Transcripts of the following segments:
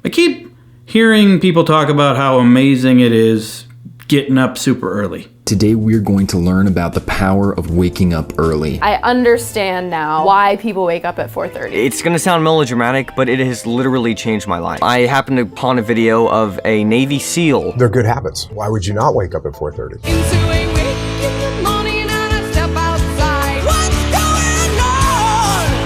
I keep hearing people talk about how amazing it is getting up super early. Today we're going to learn about the power of waking up early. I understand now why people wake up at 4:30. It's gonna sound melodramatic, but it has literally changed my life. I happened upon a video of a Navy SEAL. They're good habits. Why would you not wake up at 4:30?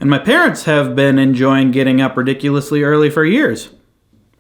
And my parents have been enjoying getting up ridiculously early for years.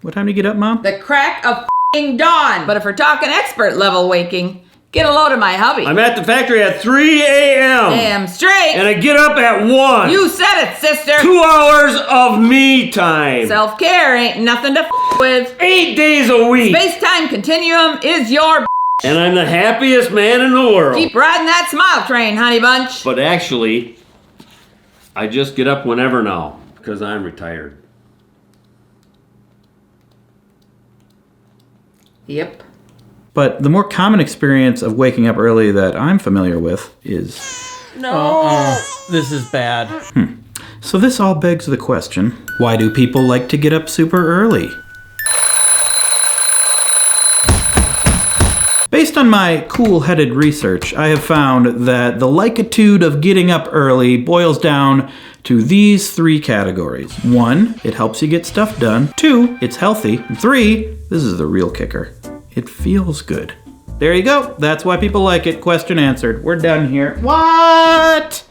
What time do you get up, Mom? The crack of f***ing dawn. But if we're talking expert level waking, get a load of my hubby. I'm at the factory at 3 a.m. Damn straight. And I get up at 1. You said it, sister. 2 hours of me time. Self-care ain't nothing to f*** with. 8 days a week. Space-time continuum is your and I'm the happiest man in the world. Keep riding that smile train, honey bunch. But actually, I just get up whenever now, because I'm retired. Yep. But the more common experience of waking up early that I'm familiar with is... No. This is bad. So this all begs the question, why do people like to get up super early? Based on my cool-headed research, I have found that the likitude of getting up early boils down to these 3 categories. 1, it helps you get stuff done. 2, it's healthy. And 3, this is the real kicker, it feels good. There you go. That's why people like it. Question answered. We're done here. What?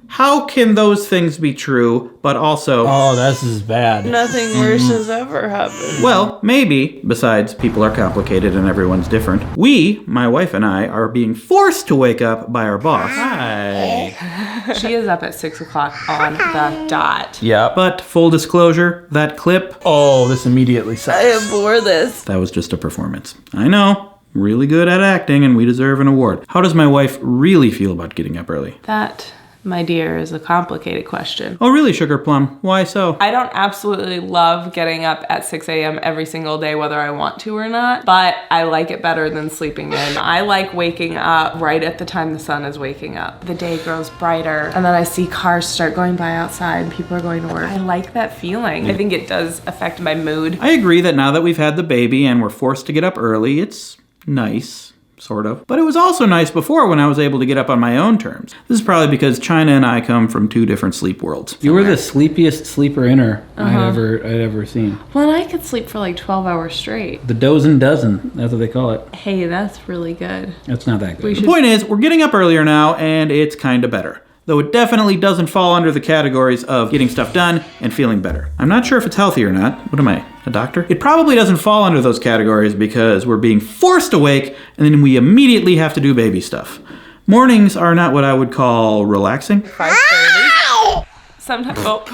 How can those things be true, but also... Oh, this is bad. Nothing worse has ever happened. Well, maybe, besides people are complicated and everyone's different. We, my wife and I, are being forced to wake up by our boss. Hi. She is up at 6 o'clock on the dot. Yeah. But full disclosure, that clip... Oh, this immediately sucks. I abhor this. That was just a performance. I know. Really good at acting and we deserve an award. How does my wife really feel about getting up early? That, my dear, is a complicated question. Oh, really, Sugar Plum? Why so? I don't absolutely love getting up at 6 a.m. every single day, whether I want to or not, but I like it better than sleeping in. I like waking up right at the time the sun is waking up. The day grows brighter, and then I see cars start going by outside and people are going to work. I like that feeling. I think it does affect my mood. I agree that now that we've had the baby and we're forced to get up early, it's nice. Sort of. But it was also nice before when I was able to get up on my own terms. This is probably because China and I come from 2 different sleep worlds. You were the sleepiest sleeper inner I'd ever seen. Well, and I could sleep for like 12 hours straight. The dozen dozen, that's what they call it. Hey, that's really good. That's not that good. The point is, we're getting up earlier now, and it's kind of better. Though it definitely doesn't fall under the categories of getting stuff done and feeling better. I'm not sure if it's healthy or not. What am I, a doctor? It probably doesn't fall under those categories because we're being forced awake and then we immediately have to do baby stuff. Mornings are not what I would call relaxing. 5:30. Sometimes. Oh.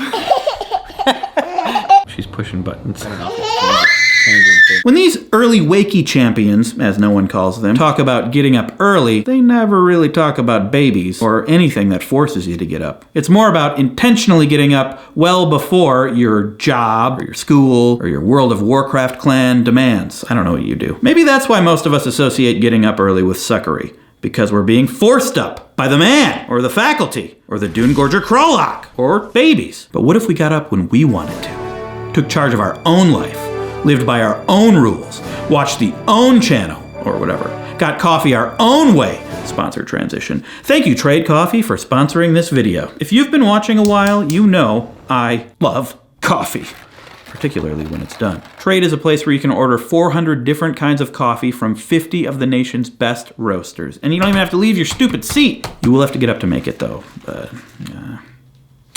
She's pushing buttons. When these early wakey champions, as no one calls them, talk about getting up early, they never really talk about babies or anything that forces you to get up. It's more about intentionally getting up well before your job or your school or your World of Warcraft clan demands. I don't know what you do. Maybe that's why most of us associate getting up early with suckery. Because we're being forced up by the man, or the faculty, or the Doongorger Krolok, or babies. But what if we got up when we wanted to? Took charge of our own life, lived by our own rules, watched the own channel, or whatever, got coffee our own way. Sponsor transition. Thank you, Trade Coffee, for sponsoring this video. If you've been watching a while, you know I love coffee. Particularly when it's done. Trade is a place where you can order 400 different kinds of coffee from 50 of the nation's best roasters. And you don't even have to leave your stupid seat. You will have to get up to make it though.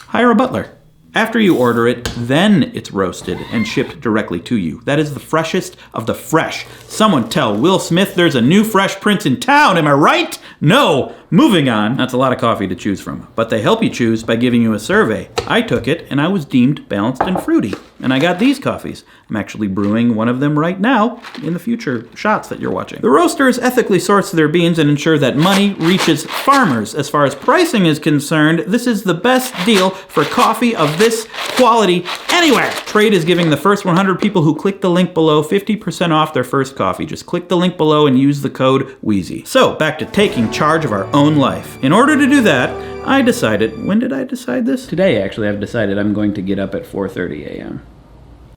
Hire a butler. After you order it, then it's roasted and shipped directly to you. That is the freshest of the fresh. Someone tell Will Smith there's a new Fresh Prince in town, am I right? No. Moving on. That's a lot of coffee to choose from. But they help you choose by giving you a survey. I took it and I was deemed balanced and fruity. And I got these coffees. I'm actually brewing one of them right now in the future shots that you're watching. The roasters ethically source their beans and ensure that money reaches farmers. As far as pricing is concerned, this is the best deal for coffee of this quality anywhere. Trade is giving the first 100 people who click the link below 50% off their first coffee. Just click the link below and use the code Wheezy. So back to taking charge of our own life. In order to do that, I decided, when did I decide this? Today, actually, I've decided I'm going to get up at 4:30 a.m.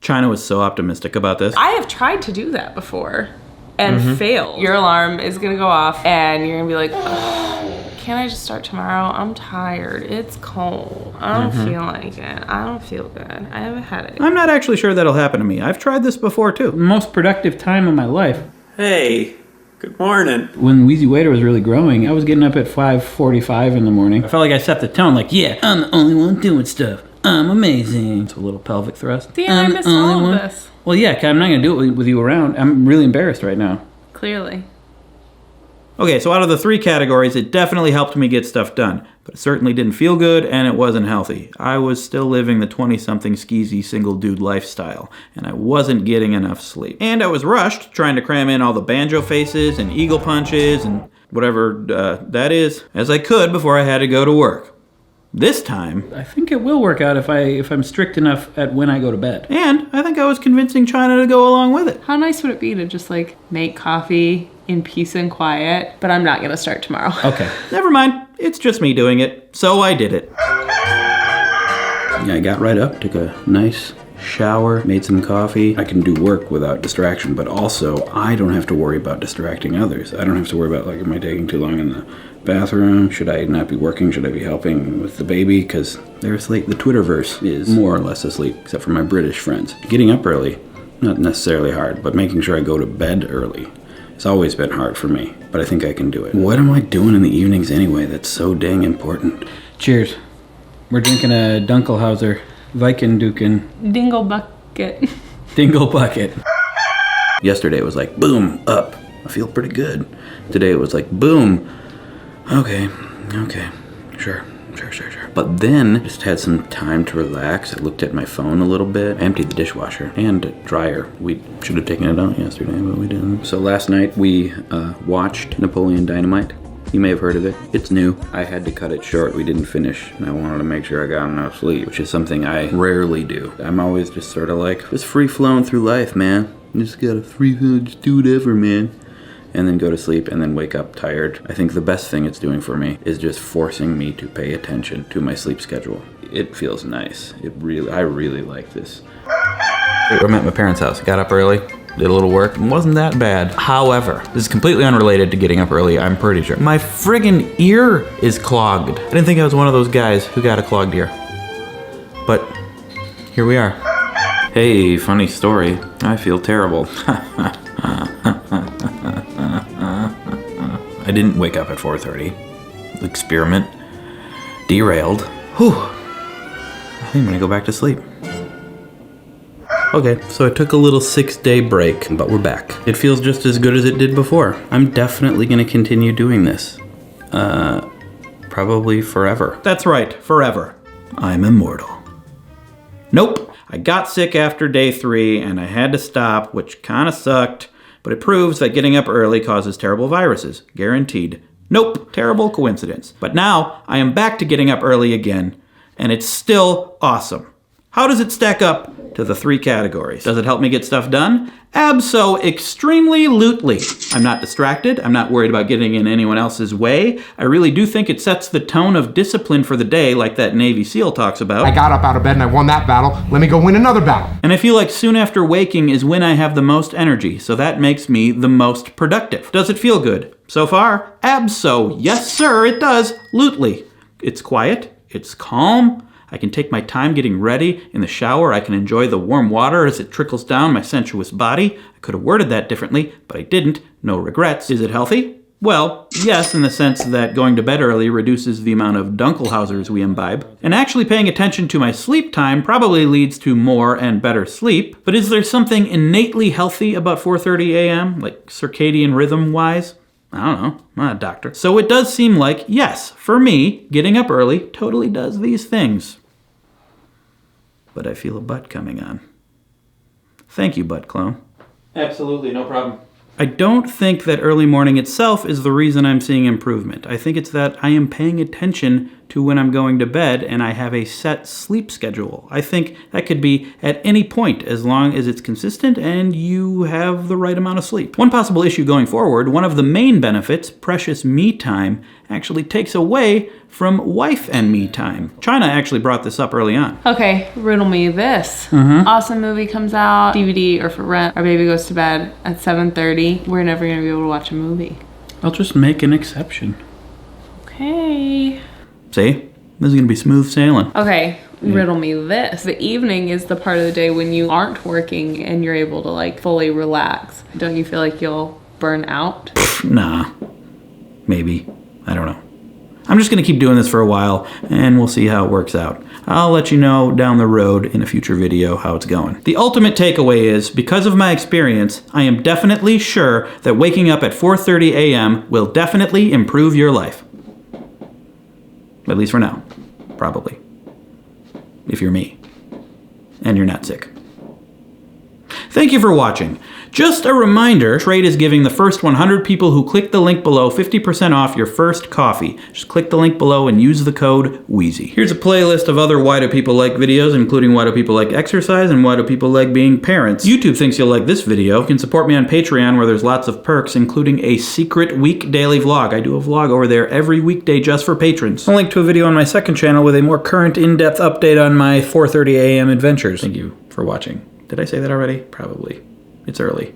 China was so optimistic about this. I have tried to do that before and failed. Your alarm is gonna go off and you're gonna be like, "Ugh, can't I just start tomorrow? I'm tired. It's cold. I don't feel like it. I don't feel good. I have a headache." I'm not actually sure that'll happen to me. I've tried this before too. Most productive time of my life. Hey, good morning. When WheezyWaiter was really growing, I was getting up at 5:45 in the morning. I felt like I set the tone, like, yeah, I'm the only one doing stuff. I'm amazing. It's a little pelvic thrust. Damn, I missed all of this. Well, yeah, 'cause I'm not going to do it with you around. I'm really embarrassed right now. Clearly. Okay, so out of the 3 categories, it definitely helped me get stuff done. But it certainly didn't feel good, and it wasn't healthy. I was still living the 20-something skeezy single dude lifestyle, and I wasn't getting enough sleep. And I was rushed, trying to cram in all the banjo faces and eagle punches and whatever that is, as I could before I had to go to work. This time, I think it will work out if I'm strict enough at when I go to bed. and I think I was convincing China to go along with it. How nice would it be to just like make coffee in peace and quiet? But I'm not gonna start tomorrow. Okay. Never mind, it's just me doing it, so I did it. Yeah, I got right up, took a nice shower, made some coffee. I can do work without distraction, but also I don't have to worry about distracting others. I don't have to worry about, like, am I taking too long in the bathroom? Should I not be working? Should I be helping with the baby? Because they're asleep. The Twitterverse is more or less asleep, except for my British friends. Getting up early, not necessarily hard, but making sure I go to bed early. It's always been hard for me, but I think I can do it. What am I doing in the evenings anyway that's so dang important? Cheers. We're drinking a Dunkelhauser Viking Dingle bucket. Dingle bucket. Yesterday it was like, boom, up. I feel pretty good. Today it was like, boom. Okay, sure. But then I just had some time to relax. I looked at my phone a little bit. I emptied the dishwasher and dryer. We should have taken it out yesterday, but we didn't. So last night we watched Napoleon Dynamite. You may have heard of it. It's new. I had to cut it short. We didn't finish, and I wanted to make sure I got enough sleep, which is something I rarely do. I'm always just sort of like, just free-flowing through life, man. You just gotta just do whatever, man. And then go to sleep and then wake up tired. I think the best thing it's doing for me is just forcing me to pay attention to my sleep schedule. It feels nice. I really like this. I'm at my parents' house. Got up early, did a little work. It wasn't that bad. However, this is completely unrelated to getting up early, I'm pretty sure. My friggin' ear is clogged. I didn't think I was one of those guys who got a clogged ear. But here we are. Hey, funny story. I feel terrible. I didn't wake up at 4:30. Experiment derailed. Whew. I think I'm gonna go back to sleep. Okay, so I took a little 6-day break, but we're back. It feels just as good as it did before. I'm definitely gonna continue doing this. Probably forever. That's right, forever. I'm immortal. Nope. I got sick after day 3 and I had to stop, which kinda sucked. But it proves that getting up early causes terrible viruses. Guaranteed. Nope, terrible coincidence. But now, I am back to getting up early again, and it's still awesome. How does it stack up to the 3 categories? Does it help me get stuff done? Abso-extremely-lutely. I'm not distracted. I'm not worried about getting in anyone else's way. I really do think it sets the tone of discipline for the day, like that Navy SEAL talks about. I got up out of bed and I won that battle. Let me go win another battle. And I feel like soon after waking is when I have the most energy, so that makes me the most productive. Does it feel good? So far, abso. Yes, sir, it does. Lutely. It's quiet. It's calm. I can take my time getting ready. In the shower, I can enjoy the warm water as it trickles down my sensuous body. I could have worded that differently, but I didn't. No regrets. Is it healthy? Well, yes, in the sense that going to bed early reduces the amount of Dunkelhausers we imbibe. And actually paying attention to my sleep time probably leads to more and better sleep. But is there something innately healthy about 4:30 a.m., like circadian rhythm-wise? I don't know, I'm not a doctor. So it does seem like, yes, for me, getting up early totally does these things. But I feel a butt coming on. Thank you, butt clone. Absolutely, no problem. I don't think that early morning itself is the reason I'm seeing improvement. I think it's that I am paying attention to when I'm going to bed, and I have a set sleep schedule. I think that could be at any point as long as it's consistent and you have the right amount of sleep. One possible issue going forward, one of the main benefits, precious me time, actually takes away from wife and me time. China actually brought this up early on. Okay, riddle me this. Awesome movie comes out, DVD or for rent. Our baby goes to bed at 7:30. We're never gonna be able to watch a movie. I'll just make an exception. Okay. See? This is gonna be smooth sailing. Okay, riddle me this. The evening is the part of the day when you aren't working and you're able to like fully relax. Don't you feel like you'll burn out? Nah. Maybe. I don't know. I'm just gonna keep doing this for a while and we'll see how it works out. I'll let you know down the road in a future video how it's going. The ultimate takeaway is, because of my experience, I am definitely sure that waking up at 4:30 a.m. will definitely improve your life. At least for now. Probably. If you're me. And you're not sick. Thank you for watching. Just a reminder, Trade is giving the first 100 people who click the link below 50% off your first coffee. Just click the link below and use the code Wheezy. Here's a playlist of other Why Do People Like videos, including Why Do People Like Exercise and Why Do People Like Being Parents. YouTube thinks you'll like this video. You can support me on Patreon, where there's lots of perks, including a secret week daily vlog. I do a vlog over there every weekday just for patrons. I'll link to a video on my second channel with a more current, in-depth update on my 4:30 a.m. adventures. Thank you for watching. Did I say that already? Probably. It's early.